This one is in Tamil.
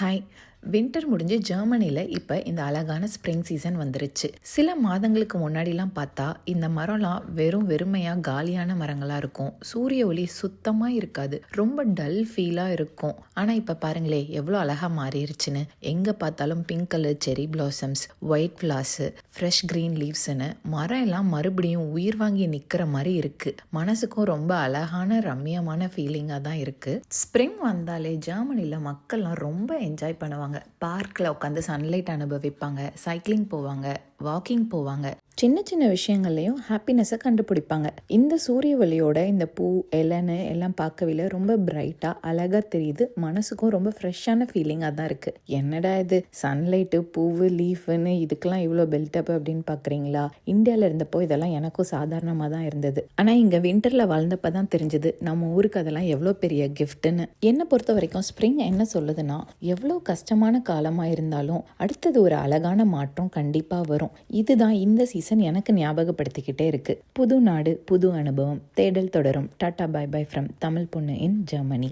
ஹாய். வின்டர் முடிஞ்சு ஜெர்மனியில் இப்போ இந்த அழகான ஸ்ப்ரிங் சீசன் வந்துருச்சு. சில மாதங்களுக்கு முன்னாடிலாம் பார்த்தா இந்த மரம்லாம் வெறுமையாக காலியான மரங்களாக இருக்கும். சூரிய ஒளி சுத்தமாக இருக்காது, ரொம்ப டல் ஃபீலாக இருக்கும். ஆனால் இப்போ பாருங்களே எவ்வளோ அழகாக மாறிடுச்சுன்னு. எங்கே பார்த்தாலும் pink colour cherry blossoms, white flowers, fresh green லீவ்ஸ்ன்னு மரம் எல்லாம் மறுபடியும் உயிர் வாங்கி நிற்கிற மாதிரி இருக்குது. மனசுக்கும் ரொம்ப அழகான ரம்மியமான ஃபீலிங்காக தான் இருக்குது. ஸ்ப்ரிங் வந்தாலே ஜெர்மனியில் மக்கள்லாம் ரொம்ப என்ஜாய் பண்ணுவாங்க. பார்க்கில் உட்காந்து சன்லைட் அனுபவிப்பாங்க, சைக்கிளிங் போவாங்க, வாக்கிங் போவாங்க. சின்ன சின்ன விஷயங்கள்லையும் ஹாப்பினஸை கண்டுபிடிப்பாங்க. இந்த சூரிய ஒளியோட இந்த பூ இலைன்னு எல்லாம் பார்க்கவில்லை ரொம்ப பிரைட்டாக அழகாக தெரியுது. மனசுக்கும் ரொம்ப ஃப்ரெஷ்ஷான ஃபீலிங்காக தான் இருக்குது. என்னடா இது சன்லைட்டு, பூவு, லீஃப்னு இதுக்கெல்லாம் இவ்வளோ பில்டப் அப்படின்னு பார்க்குறீங்களா? இந்தியாவில் இருந்தப்போ இதெல்லாம் எனக்கும் சாதாரணமாக தான் இருந்தது. ஆனால் இங்கே வின்டரில் வாழ்ந்தப்போ தான் தெரிஞ்சது நம்ம ஊருக்கு அதெல்லாம் எவ்வளோ பெரிய கிஃப்ட்டுன்னு. என்னை பொறுத்த வரைக்கும் ஸ்ப்ரிங் என்ன சொல்லுதுன்னா, எவ்வளோ கஷ்டமான காலமாக இருந்தாலும் அடுத்தது ஒரு அழகான மாற்றம் கண்டிப்பாக வரும். இதுதான் இந்த சீசன் எனக்கு ஞாபகப்படுத்திக்கிட்டே இருக்கு. புது நாடு, புது அனுபவம், தேடல் தொடரும். Tata bye bye from Tamil பொண்ணு இன் ஜெர்மனி.